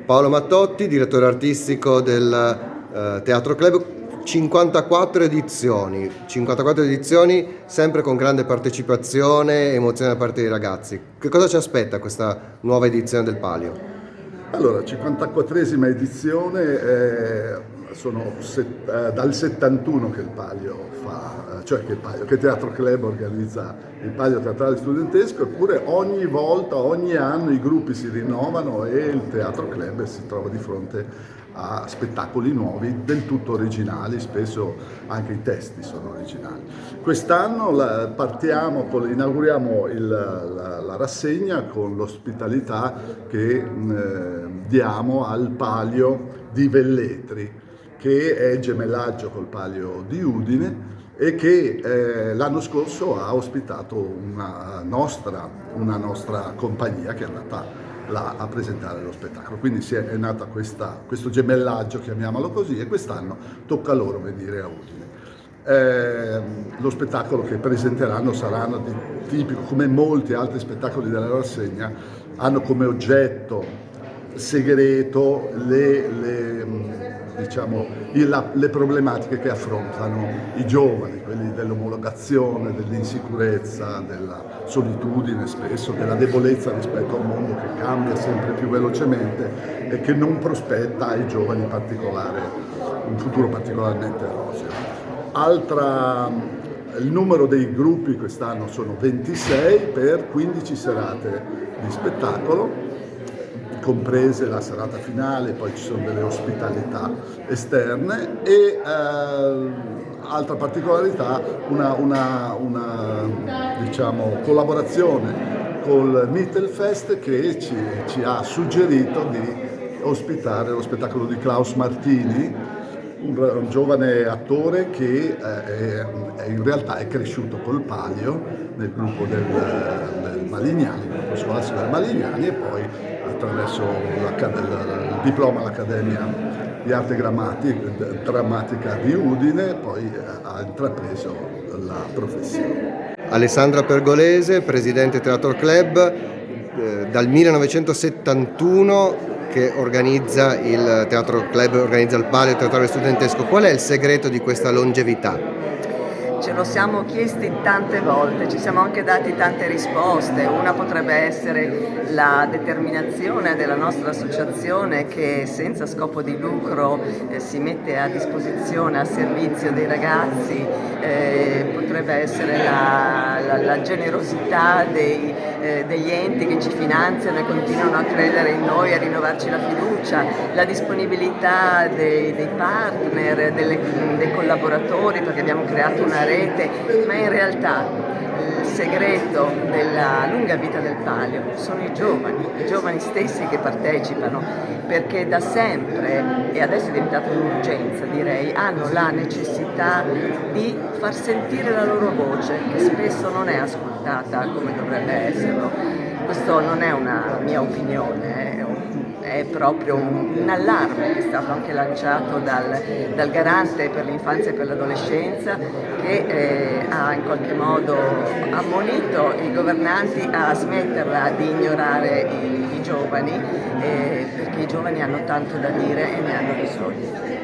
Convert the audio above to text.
Paolo Mattotti, direttore artistico del Teatro Club. 54 edizioni, sempre con grande partecipazione e emozione da parte dei ragazzi. Che cosa ci aspetta questa nuova edizione del Palio? Allora, 54esima edizione, dal 71 che il Palio fa, che il Teatro Club organizza il Palio Teatrale Studentesco, eppure ogni volta, ogni anno i gruppi si rinnovano e il Teatro Club si trova di fronte a spettacoli nuovi, del tutto originali, spesso anche i testi sono originali. Quest'anno inauguriamo la rassegna con l'ospitalità che diamo al Palio di Velletri, che è gemellaggio col Palio di Udine e che l'anno scorso ha ospitato una nostra compagnia che è andata là a presentare lo spettacolo. Quindi è nata questo gemellaggio, chiamiamolo così, e quest'anno tocca loro venire a Udine. Lo spettacolo che presenteranno saranno di tipico, come molti altri spettacoli della rassegna, hanno come oggetto segreto le problematiche che affrontano i giovani, quelli dell'omologazione, dell'insicurezza, della solitudine spesso, della debolezza rispetto a un mondo che cambia sempre più velocemente e che non prospetta ai giovani un futuro particolarmente roseo. Il numero dei gruppi quest'anno sono 26 per 15 serate di spettacolo, comprese la serata finale, poi ci sono delle ospitalità esterne e altra particolarità, una collaborazione col Mittelfest che ci ha suggerito di ospitare lo spettacolo di Klaus Martini, un giovane attore che in realtà è cresciuto col Palio nel gruppo del Malignani, il gruppo scolastico del Malignani, e poi attraverso il diploma all'Accademia di Arte Drammatica di Udine poi ha intrapreso la professione. Alessandra Pergolese, presidente Teatro Club, dal 1971 che organizza il Teatro Club, organizza il Palio Teatrale Studentesco. Qual è il segreto di questa longevità? Ce lo siamo chiesti tante volte, ci siamo anche dati tante risposte. Una potrebbe essere la determinazione della nostra associazione che senza scopo di lucro si mette a disposizione, a servizio dei ragazzi, potrebbe essere la generosità degli enti che ci finanziano e continuano a credere in noi, a rinnovarci la fiducia, la disponibilità dei partner, dei collaboratori, perché abbiamo creato una rete, ma in realtà il segreto della lunga vita del Palio sono i giovani stessi che partecipano, perché da sempre, e adesso è diventata un'urgenza direi, hanno la necessità di far sentire la loro voce, che spesso non è ascoltata come dovrebbe esserlo. Questo non è una mia opinione, è proprio un allarme che è stato anche lanciato dal Garante per l'infanzia e per l'adolescenza, che ha in qualche modo ammonito i governanti a smetterla di ignorare i giovani, perché i giovani hanno tanto da dire e ne hanno bisogno.